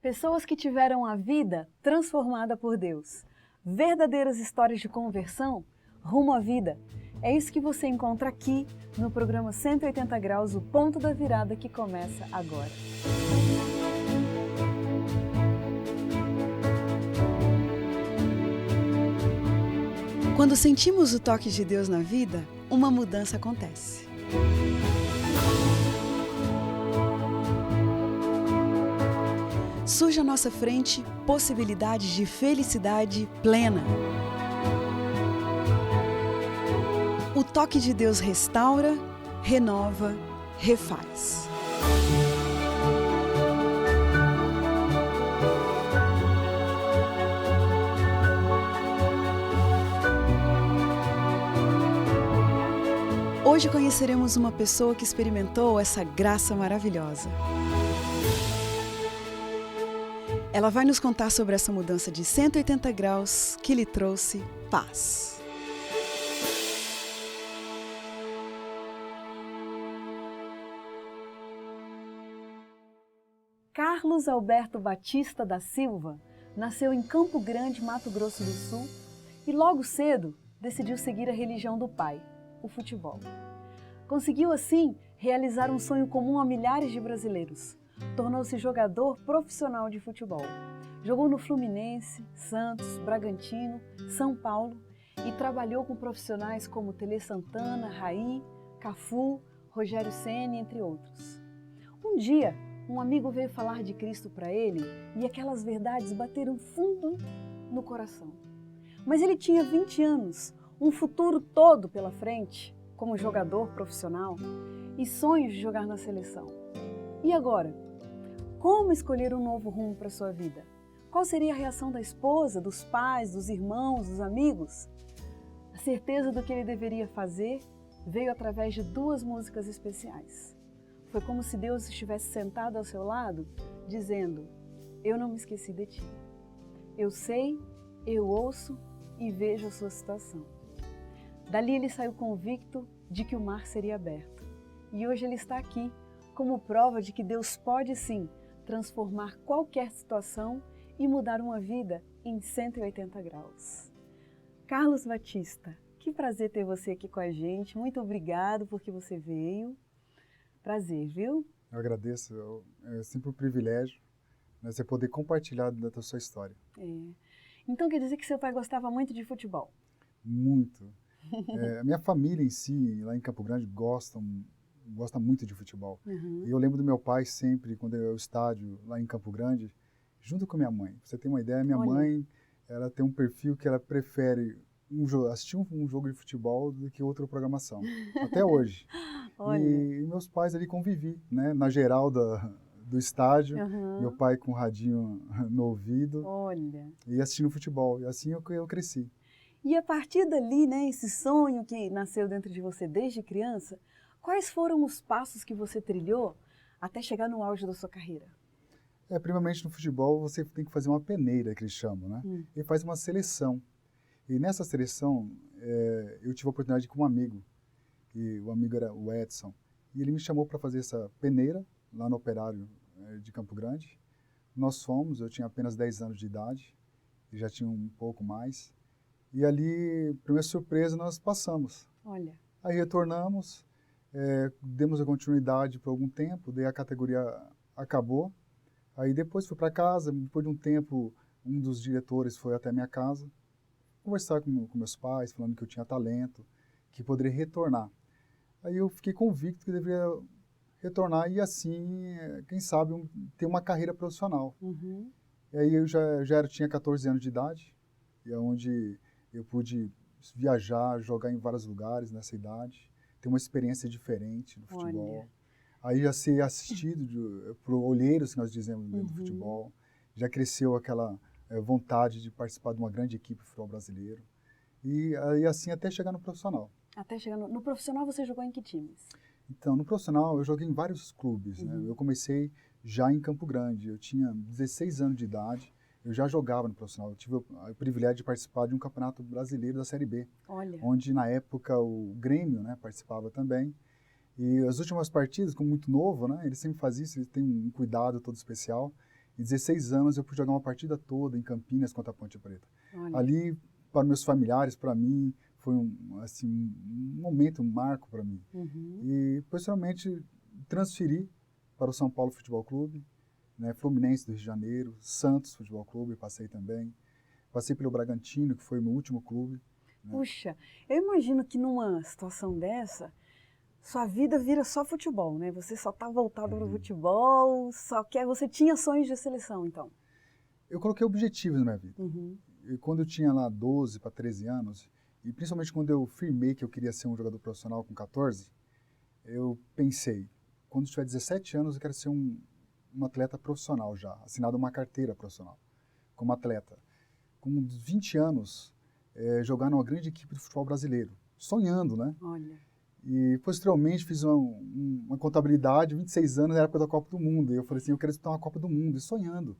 Pessoas que tiveram a vida transformada por Deus. Verdadeiras histórias de conversão rumo à vida. É isso que você encontra aqui no programa 180 Graus, o ponto da virada que começa agora. Quando sentimos o toque de Deus na vida, uma mudança acontece. Surge à nossa frente possibilidades de felicidade plena. O toque de Deus restaura, renova, refaz. Hoje conheceremos uma pessoa que experimentou essa graça maravilhosa. Ela vai nos contar sobre essa mudança de 180 graus que lhe trouxe paz. Carlos Alberto Batista da Silva nasceu em Campo Grande, Mato Grosso do Sul, e logo cedo decidiu seguir a religião do pai, o futebol. Conseguiu assim realizar um sonho comum a milhares de brasileiros. Tornou-se jogador profissional de futebol. Jogou no Fluminense, Santos, Bragantino, São Paulo e trabalhou com profissionais como Tele Santana, Raí, Cafu, Rogério Ceni, entre outros. Um dia, um amigo veio falar de Cristo para ele e aquelas verdades bateram fundo no coração. Mas ele tinha 20 anos, um futuro todo pela frente, como jogador profissional e sonhos de jogar na seleção. E agora? Como escolher um novo rumo para sua vida? Qual seria a reação da esposa, dos pais, dos irmãos, dos amigos? A certeza do que ele deveria fazer veio através de 2 músicas especiais. Foi como se Deus estivesse sentado ao seu lado, dizendo: eu não me esqueci de ti. Eu sei, eu ouço e vejo a sua situação. Dali ele saiu convicto de que o mar seria aberto. E hoje ele está aqui, como prova de que Deus pode sim transformar qualquer situação e mudar uma vida em 180 graus. Carlos Batista, que prazer ter você aqui com a gente. Muito obrigado porque você veio. Prazer, viu? Eu agradeço. É sempre um privilégio, né, você poder compartilhar da sua história. Então quer dizer que seu pai gostava muito de futebol? Muito. A minha família em si, lá em Campo Grande, gosta muito de futebol. Uhum. E eu lembro do meu pai sempre, quando eu ia ao estádio lá em Campo Grande, junto com minha mãe. Pra você ter uma ideia, minha mãe, ela tem um perfil que ela prefere assistir um jogo de futebol do que outra programação, até hoje. E meus pais ali convivi, né, na geral do estádio, meu pai com o radinho no ouvido e assistindo futebol. E assim eu cresci. E a partir dali, né, esse sonho que nasceu dentro de você desde criança, quais foram os passos que você trilhou até chegar no auge da sua carreira? Primeiramente no futebol você tem que fazer uma peneira, que eles chamam, né? E faz uma seleção. E nessa seleção eu tive a oportunidade de ir com um amigo, e o amigo era o Edson, e ele me chamou para fazer essa peneira lá no Operário de Campo Grande. Nós fomos, eu tinha apenas 10 anos de idade, e já tinha um pouco mais, e ali, para minha surpresa, nós passamos. Aí retornamos, demos a continuidade por algum tempo, daí a categoria acabou. Aí depois fui para casa, depois de um tempo, um dos diretores foi até minha casa, conversar com meus pais, falando que eu tinha talento, que poderia retornar. Aí eu fiquei convicto que deveria retornar e assim, quem sabe, ter uma carreira profissional. E aí eu tinha 14 anos de idade, e é onde eu pude viajar, jogar em vários lugares nessa idade, ter uma experiência diferente no futebol. Aí já ser assistido por olheiros, que nós dizemos dentro do futebol. Já cresceu aquela vontade de participar de uma grande equipe do futebol brasileiro. E aí assim até chegar no profissional. Até chegar no profissional você jogou em que times? Então, no profissional eu joguei em vários clubes. Né? Eu comecei já em Campo Grande. Eu tinha 16 anos de idade. Eu já jogava no profissional. Eu tive o privilégio de participar de um campeonato brasileiro da Série B. Onde na época o Grêmio, né, participava também. E as últimas partidas, como muito novo, né, ele sempre faz isso, ele tem um cuidado todo especial. E 16 anos eu pude jogar uma partida toda em Campinas contra a Ponte Preta. Olha. Ali, para meus familiares, para mim, foi assim, um momento, um marco para mim. E, posteriormente, transferi para o São Paulo Futebol Clube, né, Fluminense do Rio de Janeiro, Santos Futebol Clube, passei também. Passei pelo Bragantino, que foi o meu último clube. Né? Puxa, eu imagino que numa situação dessa, sua vida vira só futebol, né? Você só está voltado para o futebol, você tinha sonhos de seleção, então? Eu coloquei objetivos na minha vida. E quando eu tinha lá 12 para 13 anos, e principalmente quando eu firmei que eu queria ser um jogador profissional com 14, eu pensei, quando eu tiver 17 anos eu quero ser um atleta profissional já, assinado uma carteira profissional, como atleta. Com 20 anos, jogar numa grande equipe de futebol brasileiro, sonhando, né? Olha. E, posteriormente, fiz uma contabilidade, 26 anos, na época da Copa do Mundo. E eu falei assim, eu quero disputar uma Copa do Mundo, e sonhando.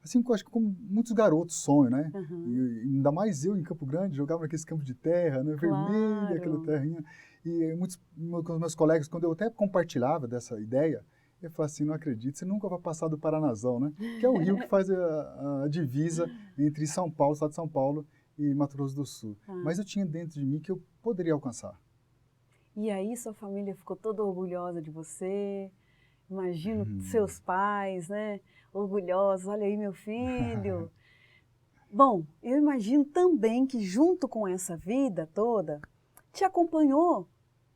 Assim, eu acho que como muitos garotos sonham, né? E ainda mais eu, em Campo Grande, jogava naqueles campos de terra, né? Vermelha, aquela terrinha. E muitos meus colegas, quando eu até compartilhava dessa ideia, eu falava assim, não acredito, você nunca vai passar do Paranazão, né? Que é o rio que faz a divisa entre São Paulo, estado de São Paulo, e Mato Grosso do Sul. Mas eu tinha dentro de mim que eu poderia alcançar. E aí sua família ficou toda orgulhosa de você, imagino seus pais, né? Orgulhosos, olha aí meu filho. Bom, eu imagino também que junto com essa vida toda, te acompanhou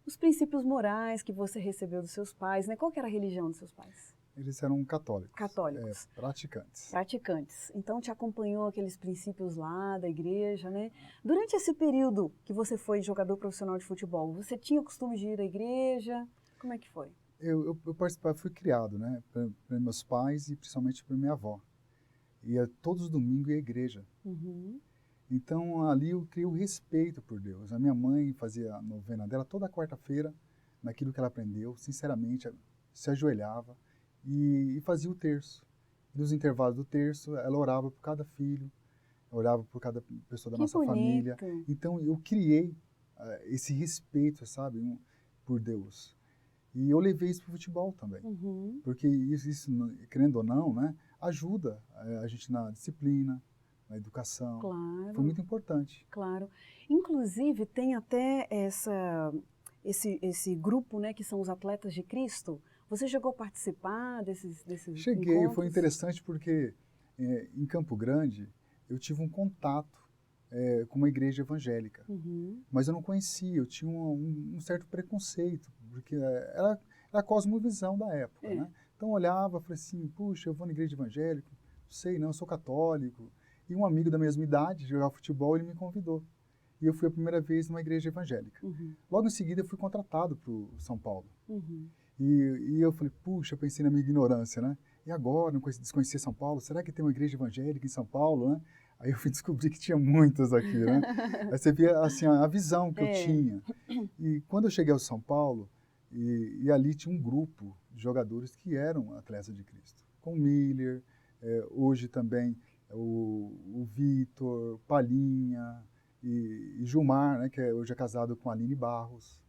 os princípios morais que você recebeu dos seus pais, né? Qual que era a religião dos seus pais? Eles eram católicos. Católicos. Praticantes. Praticantes. Então te acompanhou aqueles princípios lá da igreja, né? Durante esse período que você foi jogador profissional de futebol, você tinha o costume de ir à igreja? Como é que foi? Eu participava, fui criado, né? Por meus pais e principalmente por minha avó. Ia todos os domingos à igreja. Então ali eu criei o respeito por Deus. A minha mãe fazia a novena dela toda quarta-feira, naquilo que ela aprendeu, sinceramente, se ajoelhava e fazia o terço. Nos intervalos do terço, ela orava por cada filho, orava por cada pessoa da nossa família. Então eu criei esse respeito, sabe, por Deus. E eu levei isso para o futebol também, porque isso, querendo ou não, né, ajuda a gente na disciplina, na educação. Claro. Foi muito importante. Claro. Inclusive, tem até esse grupo, né, que são os Atletas de Cristo. Você chegou a participar desses Cheguei, encontros? foi interessante porque em Campo Grande eu tive um contato com uma igreja evangélica, mas eu não conhecia, eu tinha um certo preconceito, porque era a cosmovisão da época, né? Então eu olhava, falei assim, puxa, eu vou na igreja evangélica, não sei não, eu sou católico. E um amigo da mesma idade, jogava futebol, ele me convidou. E eu fui a primeira vez numa igreja evangélica. Logo em seguida eu fui contratado para o São Paulo. E eu falei, puxa, eu pensei na minha ignorância, né? E agora, não desconhecia São Paulo, será que tem uma igreja evangélica em São Paulo, né? Aí eu fui descobrir que tinha muitas aqui, né? Aí você via, assim, a visão que eu tinha. E quando eu cheguei ao São Paulo, e ali tinha um grupo de jogadores que eram atletas de Cristo. Com o Miller, hoje também o Vitor, Palinha e Gilmar, né? Que hoje é casado com a Aline Barros,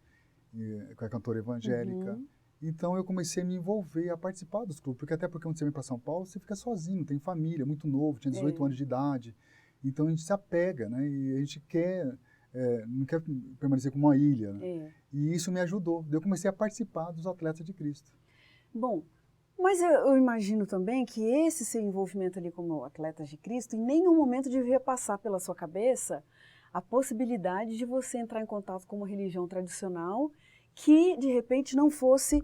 que é cantora evangélica. Então eu comecei a me envolver, a participar dos clubes, porque até porque quando você vem para São Paulo, você fica sozinho, não tem família, muito novo, tinha 18 anos de idade. Então a gente se apega, né? E a gente não quer permanecer como uma ilha, né? E isso me ajudou. Eu comecei a participar dos Atletas de Cristo. Bom, mas eu imagino também que esse seu envolvimento ali como Atletas de Cristo, em nenhum momento devia passar pela sua cabeça a possibilidade de você entrar em contato com uma religião tradicional que de repente não fosse,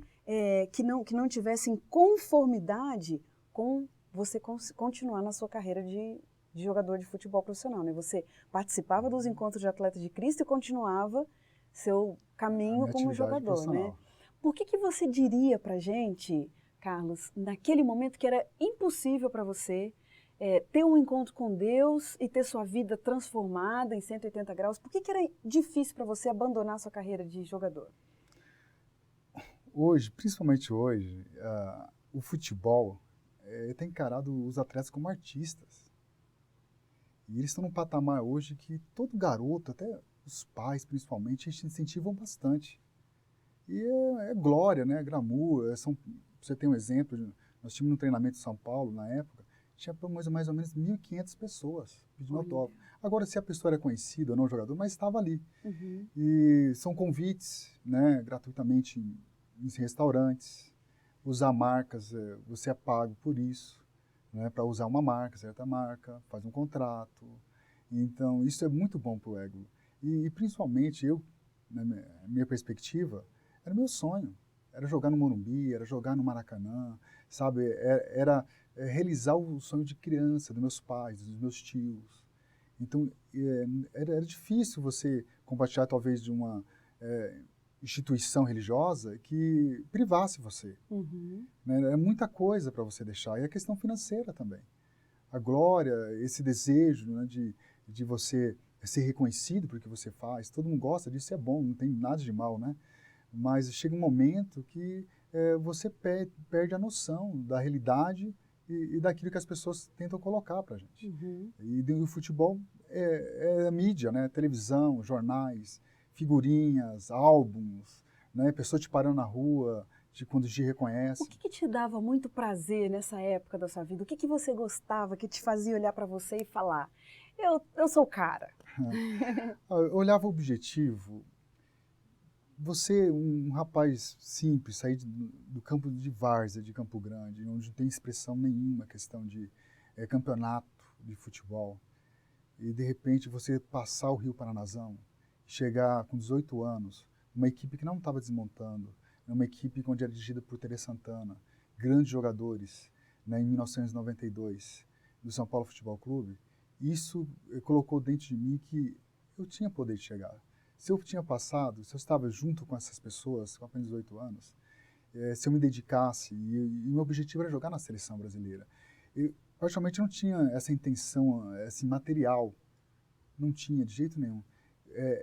que não tivesse em conformidade com você continuar na sua carreira de jogador de futebol profissional, né? Você participava dos encontros de Atletas de Cristo e continuava seu caminho como jogador, né? Por que você diria pra gente, Carlos, naquele momento que era impossível para você ter um encontro com Deus e ter sua vida transformada em 180 graus, por que era difícil para você abandonar sua carreira de jogador? Hoje, principalmente hoje, o futebol tem encarado os atletas como artistas. E eles estão num patamar hoje que todo garoto, até os pais principalmente, eles incentivam bastante. E é glória, né? É glamour. Você tem um exemplo, nós tínhamos um treinamento em São Paulo na época, tinha mais ou menos 1.500 pessoas pedindo Olha. autógrafo. Agora, se a pessoa era conhecida ou não jogador, mas estava ali. Uhum. E são convites, né, gratuitamente em restaurantes, usar marcas, você é pago por isso, né, para usar uma marca, certa marca, faz um contrato. Então, isso é muito bom para o ego. E principalmente eu, na minha perspectiva, era meu sonho. Era jogar no Morumbi, era jogar no Maracanã, sabe? Era realizar o sonho de criança, dos meus pais, dos meus tios. Então, era difícil você compartilhar, talvez, de uma instituição religiosa que privasse você. Uhum. Né? É muita coisa para você deixar. E a questão financeira também. A glória, esse desejo, né, de você ser reconhecido por que você faz. Todo mundo gosta disso, é bom, não tem nada de mal, né? Mas chega um momento que você perde a noção da realidade e daquilo que as pessoas tentam colocar para a gente. Uhum. E o futebol é a mídia, né? Televisão, jornais, figurinhas, álbuns, né? Pessoa te parando na rua, quando te reconhece. O que te dava muito prazer nessa época da sua vida? O que você gostava, que te fazia olhar para você e falar, eu sou o cara? Eu olhava o objetivo. Você, um rapaz simples, sair do campo de várzea, de Campo Grande, onde não tem expressão nenhuma, questão de campeonato de futebol, e de repente você passar o Rio Paranazão, chegar com 18 anos, uma equipe que não estava desmontando, uma equipe onde era dirigida por Tele Santana, grandes jogadores, né, em 1992, do São Paulo Futebol Clube, isso colocou dentro de mim que eu tinha poder de chegar. Se eu tinha passado, se eu estava junto com essas pessoas, com apenas 18 anos, se eu me dedicasse, e meu objetivo era jogar na seleção brasileira. Eu, praticamente, não tinha essa intenção assim, material, não tinha de jeito nenhum.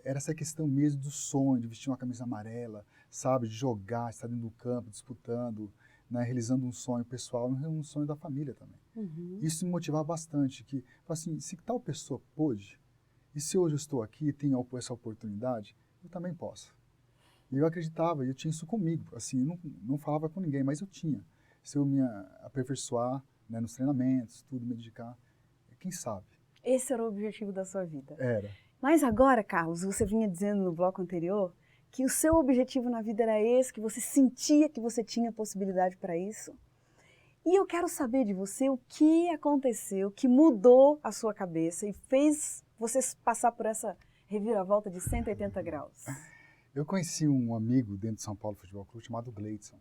Era essa questão mesmo do sonho, de vestir uma camisa amarela, sabe, de jogar, estar dentro do campo, disputando, né, realizando um sonho pessoal e um sonho da família também. Uhum. Isso me motivava bastante, que, assim, se tal pessoa pôde, e se hoje eu estou aqui e tenho essa oportunidade, eu também posso. E eu acreditava, e eu tinha isso comigo. Assim, eu não falava com ninguém, mas eu tinha. Se eu me aperfeiçoar, né, nos treinamentos, tudo, me dedicar, quem sabe? Esse era o objetivo da sua vida. Era. Mas agora, Carlos, você vinha dizendo no bloco anterior que o seu objetivo na vida era esse, que você sentia que você tinha possibilidade para isso. E eu quero saber de você o que aconteceu, que mudou a sua cabeça e fez você passar por essa reviravolta de 180 graus. Eu conheci um amigo dentro de São Paulo Futebol Clube chamado Gleidson.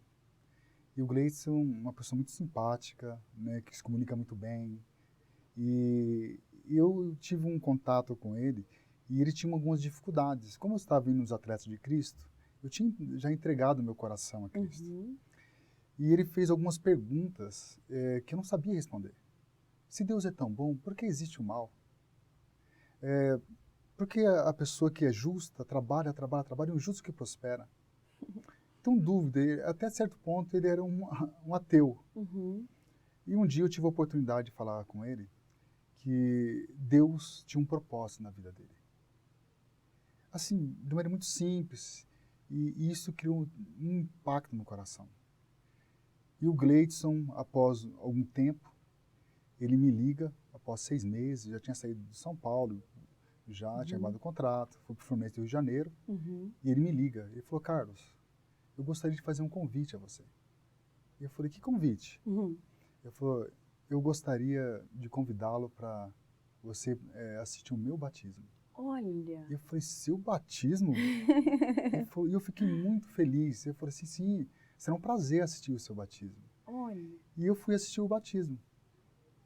E o Gleidson é uma pessoa muito simpática, né, que se comunica muito bem. E eu tive um contato com ele e ele tinha algumas dificuldades. Como eu estava indo nos Atletas de Cristo, eu tinha já entregado meu coração a Cristo. Uhum. E ele fez algumas perguntas que eu não sabia responder. Se Deus é tão bom, por que existe o mal? Por que a pessoa que é justa trabalha, e o justo que prospera? Então, dúvida. Até certo ponto, ele era um ateu. Uhum. E um dia eu tive a oportunidade de falar com ele que Deus tinha um propósito na vida dele. Assim, de maneira muito simples. E isso criou um impacto no coração. E o Gleidson, após algum tempo, ele me liga, após 6 meses, já tinha saído de São Paulo, já tinha acabado o contrato, fui para o Fluminense do Rio de Janeiro, e ele me liga. Ele falou, Carlos, eu gostaria de fazer um convite a você. E eu falei, que convite? Uhum. Ele falou, eu gostaria de convidá-lo para você assistir o meu batismo. Olha. E eu falei, seu batismo? E eu fiquei muito feliz. Eu falei assim, sim, será um prazer assistir o seu batismo. Olha. E eu fui assistir o batismo.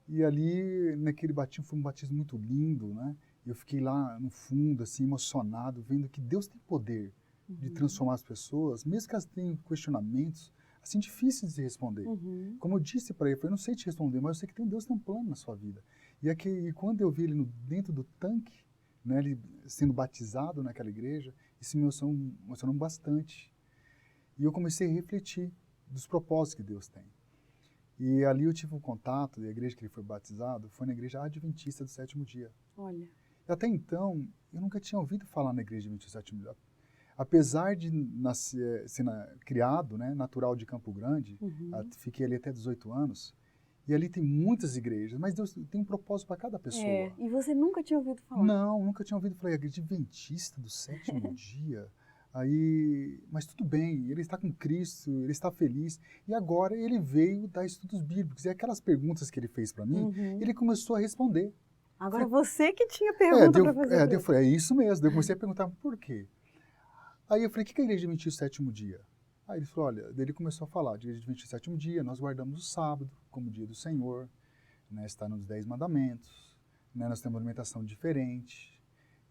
E ali, naquele batismo, foi um batismo muito lindo, né? Eu fiquei lá no fundo, assim, emocionado, vendo que Deus tem poder de transformar as pessoas, mesmo que elas tenham questionamentos, assim, difíceis de responder. Uhum. Como eu disse para ele, eu falei, não sei te responder, mas eu sei que Deus tem um plano na sua vida. E quando eu vi ele dentro do tanque, né, ele sendo batizado naquela igreja, isso me emocionou bastante. E eu comecei a refletir dos propósitos que Deus tem. E ali eu tive um contato, e a igreja que ele foi batizado foi na igreja Adventista do Sétimo Dia. Olha. E até então, eu nunca tinha ouvido falar na igreja Adventista do Sétimo Dia. Apesar de ser criado, né, natural de Campo Grande, fiquei ali até 18 anos, E ali tem muitas igrejas, mas Deus tem um propósito para cada pessoa. E você nunca tinha ouvido falar? Não, nunca tinha ouvido falar. Igreja Adventista do sétimo dia. Aí, mas tudo bem, ele está com Cristo, ele está feliz. E agora ele veio dar estudos bíblicos. E aquelas perguntas que ele fez para mim, ele começou a responder. Agora você que tinha pergunta para fazer. Eu falei, é isso mesmo. Eu comecei a perguntar por quê. Aí eu falei, o que é a Igreja Adventista do sétimo dia? Aí ele falou, olha, ele começou a falar, de Igreja Adventista do sétimo dia, nós guardamos o sábado como dia do Senhor, né, está nos 10 mandamentos, né, nós temos uma alimentação diferente.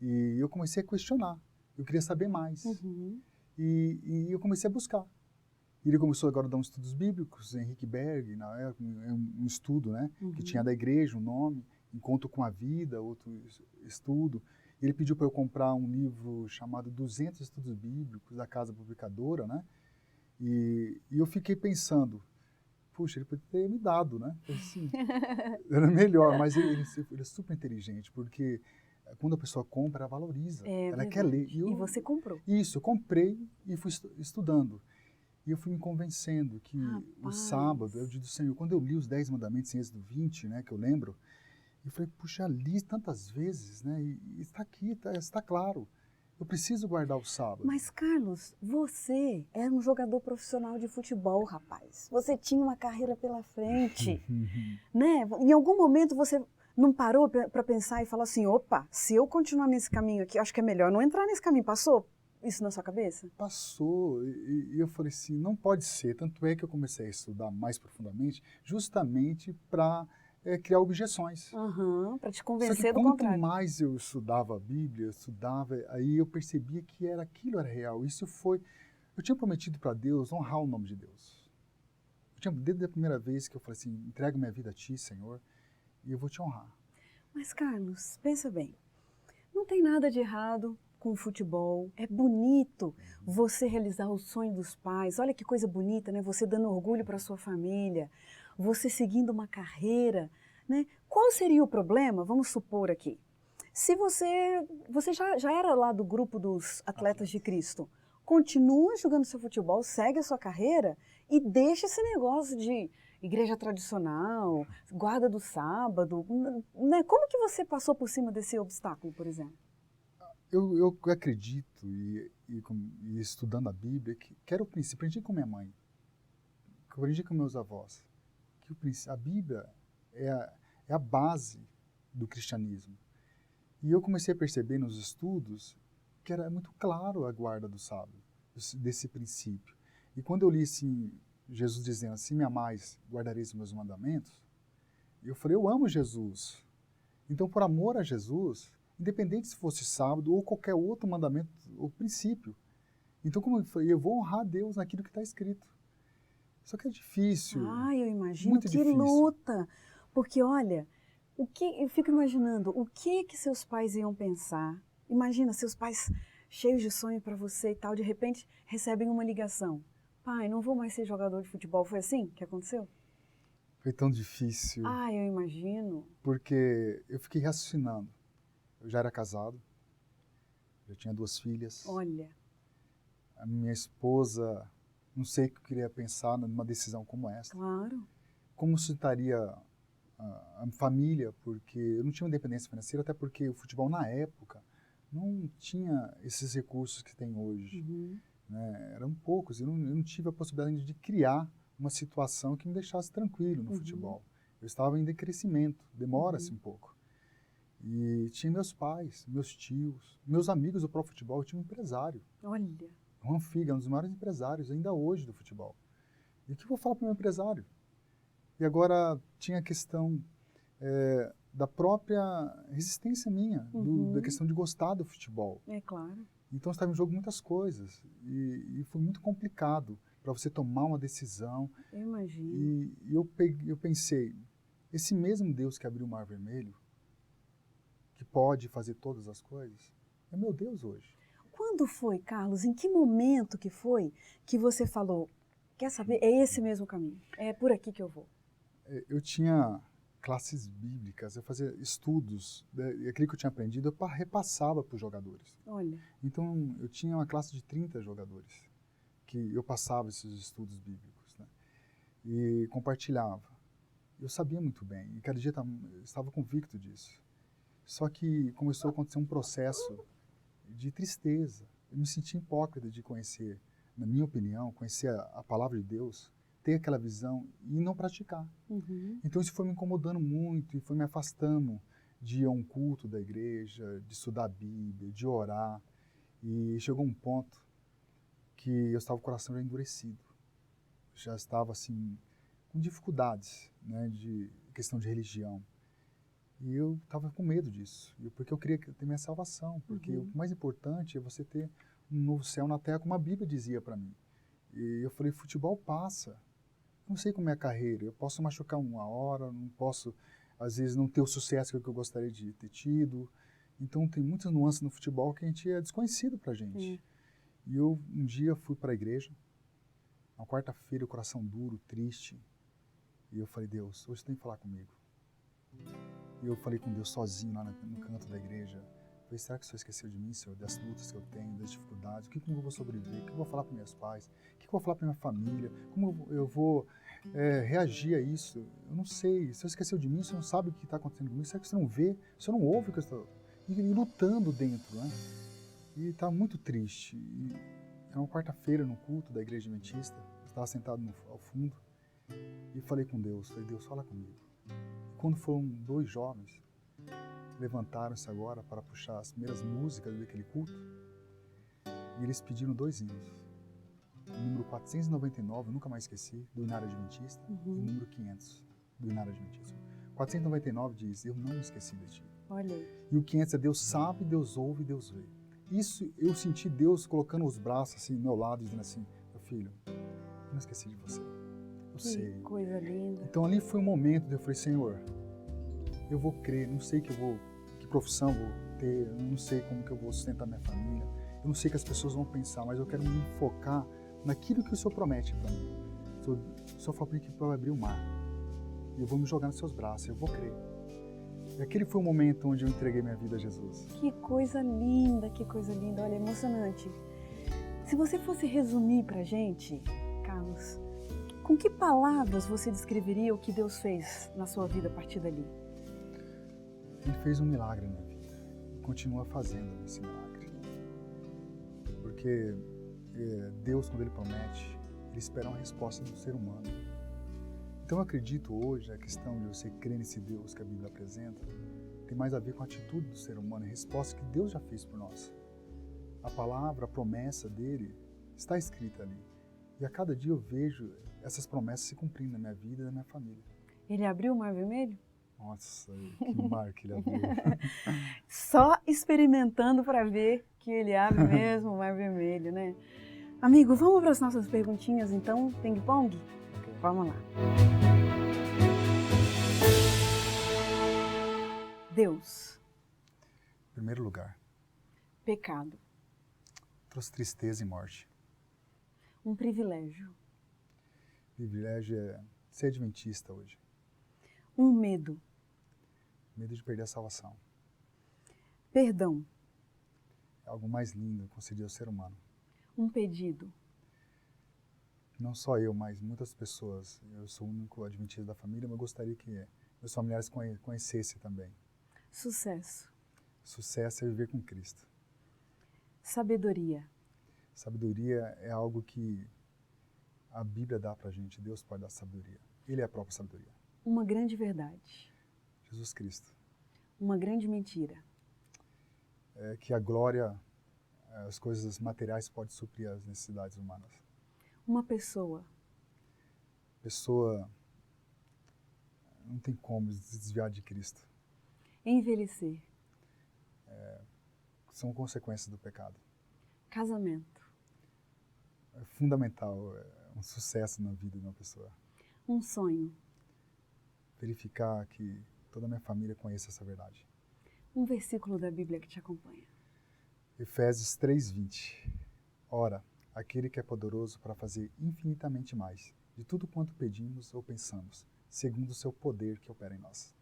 E eu comecei a questionar, eu queria saber mais. E eu comecei a buscar. E ele começou agora a dar uns estudos bíblicos, Henrique Berg, um estudo, né, que tinha da igreja, um nome, Encontro com a Vida, outro estudo. Ele pediu para eu comprar um livro chamado 200 Estudos Bíblicos, da Casa Publicadora, né? E eu fiquei pensando, puxa, ele poderia ter me dado, né? Assim, era melhor, mas ele é super inteligente, porque quando a pessoa compra, ela valoriza, ela quer ler. E você comprou. Isso, eu comprei e fui estudando. E eu fui me convencendo que o sábado é o dia do Senhor. Quando eu li os 10 mandamentos em Êxodo 20, né, que eu lembro, eu falei, puxa, li tantas vezes, né? E está aqui, está claro. Eu preciso guardar o sábado. Mas, Carlos, você era um jogador profissional de futebol, rapaz. Você tinha uma carreira pela frente, né? Em algum momento você não parou para pensar e falou assim, opa, se eu continuar nesse caminho aqui, acho que é melhor não entrar nesse caminho. Passou isso na sua cabeça? Passou. E eu falei assim, não pode ser. Tanto é que eu comecei a estudar mais profundamente, justamente para criar objeções. Para te convencer do quanto contrário. mais eu estudava a Bíblia, aí eu percebia que aquilo era real. Eu tinha prometido para Deus honrar o nome de Deus. Desde a primeira vez que eu falei assim, entrego minha vida a Ti, Senhor, e eu vou Te honrar. Mas, Carlos, pensa bem, não tem nada de errado com o futebol. É bonito você realizar o sonho dos pais. Olha que coisa bonita, né? Você dando orgulho para sua família, você seguindo uma carreira, né? Qual seria o problema? Vamos supor aqui. Se você já era lá do grupo dos atletas de Cristo, continua jogando seu futebol, segue a sua carreira e deixa esse negócio de igreja tradicional, guarda do sábado, né? Como que você passou por cima desse obstáculo, por exemplo? Eu acredito, e estudando a Bíblia, que era o princípio. Aprendi com minha mãe, aprendi com meus avós, que a Bíblia é a base do cristianismo. E eu comecei a perceber nos estudos que era muito claro a guarda do sábado, desse princípio. E quando eu li assim, Jesus dizendo assim, me amais, guardareis os meus mandamentos, eu falei, eu amo Jesus. Então, por amor a Jesus, independente se fosse sábado ou qualquer outro mandamento ou princípio. Então, como eu falei, eu vou honrar Deus naquilo que está escrito. Só que é difícil. Eu imagino muito que difícil. Luta. Porque, olha, eu fico imaginando o que seus pais iam pensar. Imagina, seus pais cheios de sonho para você e tal, de repente recebem uma ligação. Pai, não vou mais ser jogador de futebol. Foi assim que aconteceu? Foi tão difícil. Eu imagino. Porque eu fiquei raciocinando. Eu já era casado, eu tinha 2 filhas. Olha. A minha esposa, não sei o que eu queria pensar numa decisão como essa. Claro. Como sustentaria a família, porque eu não tinha uma independência financeira, até porque o futebol na época não tinha esses recursos que tem hoje. Né? Eram poucos, eu não tive a possibilidade de criar uma situação que me deixasse tranquilo no futebol. Eu estava ainda em crescimento, demora-se um pouco. E tinha meus pais, meus tios, meus amigos do próprio futebol. Eu tinha um empresário. Olha. Juan Figa, um dos maiores empresários ainda hoje do futebol. E o que eu vou falar para o meu empresário? E agora tinha a questão da própria resistência minha, da questão de gostar do futebol. É claro. Então estava em jogo muitas coisas. E foi muito complicado para você tomar uma decisão. Eu imagino. E eu pensei, esse mesmo Deus que abriu o Mar Vermelho, que pode fazer todas as coisas, é meu Deus hoje. Quando foi, Carlos? Em que momento que foi que você falou, quer saber, é esse mesmo caminho, é por aqui que eu vou? Eu tinha classes bíblicas, eu fazia estudos, aquilo que eu tinha aprendido, eu repassava para os jogadores. Olha. Então, eu tinha uma classe de 30 jogadores, que eu passava esses estudos bíblicos, né? E compartilhava. Eu sabia muito bem, e cada dia eu estava convicto disso. Só que começou a acontecer um processo de tristeza. Eu me senti hipócrita de conhecer, na minha opinião, conhecer a palavra de Deus, ter aquela visão e não praticar. Então isso foi me incomodando muito e foi me afastando de ir a um culto da igreja, de estudar a Bíblia, de orar. E chegou um ponto que eu estava com o coração já endurecido. Já estava assim com dificuldades, né, de questão de religião. E eu estava com medo disso, porque eu queria ter minha salvação, porque o mais importante é você ter um novo céu na terra, como a Bíblia dizia para mim. E eu falei, futebol passa. Não sei como é a carreira, eu posso machucar uma hora, não posso, às vezes, não ter o sucesso que eu gostaria de ter tido. Então, tem muitas nuances no futebol que a gente é desconhecido para a gente. E eu, um dia, fui para a igreja, na quarta-feira, o coração duro, triste, e eu falei, Deus, hoje você tem que falar comigo. E eu falei com Deus sozinho lá no canto da igreja. Falei, será que o Senhor esqueceu de mim, Senhor, das lutas que eu tenho, das dificuldades? Como eu vou sobreviver? O que eu vou falar para meus pais? O que eu vou falar para minha família? Como eu vou reagir a isso? Eu não sei. O Senhor esqueceu de mim, o Senhor não sabe o que está acontecendo comigo. Será que você não vê? O Senhor não ouve o que eu estou... E lutando dentro, né? E estava muito triste. E era uma quarta-feira no culto da igreja adventista. Eu estava sentado ao fundo e falei com Deus. Falei, Deus, fala comigo. Quando foram 2 jovens, levantaram-se agora para puxar as primeiras músicas daquele culto, e eles pediram 2 hinos. O número 499, eu nunca mais esqueci, do Inário Adventista, e o número 500, do Inário Adventista. 499 diz, eu não me esqueci de ti. Olha aí. E o 500 é Deus sabe, Deus ouve, Deus vê. Isso, eu senti Deus colocando os braços assim, do meu lado, dizendo assim, meu filho, eu não esqueci de você. Eu sei. Que coisa linda. Então ali foi um momento de eu falei, Senhor, eu vou crer, não sei que profissão vou ter, eu não sei como que eu vou sustentar minha família, eu não sei o que as pessoas vão pensar, mas eu quero me focar naquilo que o Senhor promete para mim. O Senhor falou que vai abrir o mar, e eu vou me jogar nos seus braços, eu vou crer. E aquele foi o momento onde eu entreguei minha vida a Jesus. Que coisa linda, olha, emocionante. Se você fosse resumir pra gente, Carlos, com que palavras você descreveria o que Deus fez na sua vida a partir dali? Ele fez um milagre na minha vida e continua fazendo esse milagre. Porque Deus, quando Ele promete, Ele espera uma resposta do ser humano. Então eu acredito hoje, a questão de você crer nesse Deus que a Bíblia apresenta, tem mais a ver com a atitude do ser humano, a resposta que Deus já fez por nós. A palavra, a promessa dEle está escrita ali. E a cada dia eu vejo essas promessas se cumprindo na minha vida e na minha família. Ele abriu o Mar Vermelho? Nossa, que mar que Ele abriu. Só experimentando para ver que Ele abre mesmo o Mar Vermelho, né? Amigo, vamos para as nossas perguntinhas então, ping-pong? Okay. Vamos lá. Deus. Em primeiro lugar. Pecado. Trouxe tristeza e morte. Um privilégio. O privilégio é ser adventista hoje. Um medo. Medo de perder a salvação. Perdão. É algo mais lindo concedido ao ser humano. Um pedido. Não só eu, mas muitas pessoas. Eu sou o único adventista da família, mas eu gostaria que meus familiares conhecessem também. Sucesso. Sucesso é viver com Cristo. Sabedoria. Sabedoria é algo que a Bíblia dá pra gente. Deus pode dar sabedoria. Ele é a própria sabedoria. Uma grande verdade. Jesus Cristo. Uma grande mentira. É que a glória, as coisas materiais podem suprir as necessidades humanas. Uma pessoa. Pessoa não tem como se desviar de Cristo. Envelhecer. São consequências do pecado. Casamento. É fundamental, é um sucesso na vida de uma pessoa. Um sonho. Verificar que toda a minha família conheça essa verdade. Um versículo da Bíblia que te acompanha. Efésios 3:20. Ora, aquele que é poderoso para fazer infinitamente mais, de tudo quanto pedimos ou pensamos, segundo o seu poder que opera em nós.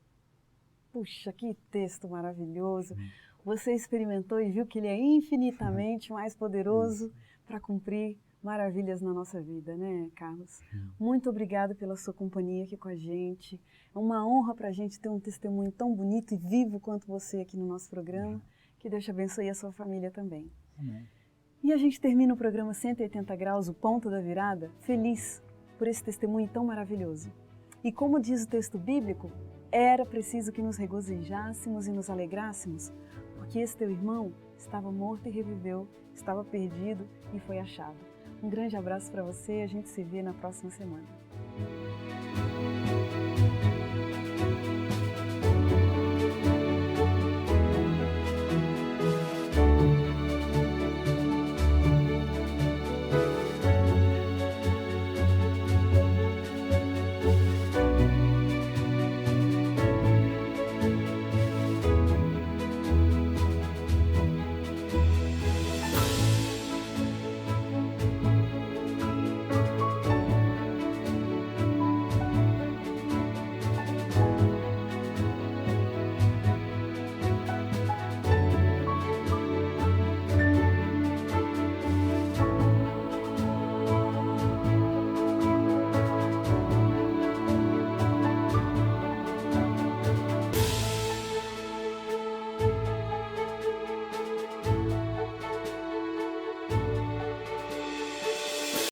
Puxa, que texto maravilhoso. Você experimentou e viu que Ele é infinitamente mais poderoso para cumprir maravilhas na nossa vida, né, Carlos? Muito obrigada pela sua companhia aqui com a gente. É uma honra para a gente ter um testemunho tão bonito e vivo quanto você aqui no nosso programa. Que Deus te abençoe e a sua família também. Amém. E a gente termina o programa 180 Graus, o ponto da virada, feliz por esse testemunho tão maravilhoso. E como diz o texto bíblico, era preciso que nos regozijássemos e nos alegrássemos, porque esse teu irmão estava morto e reviveu, estava perdido e foi achado. Um grande abraço para você e a gente se vê na próxima semana.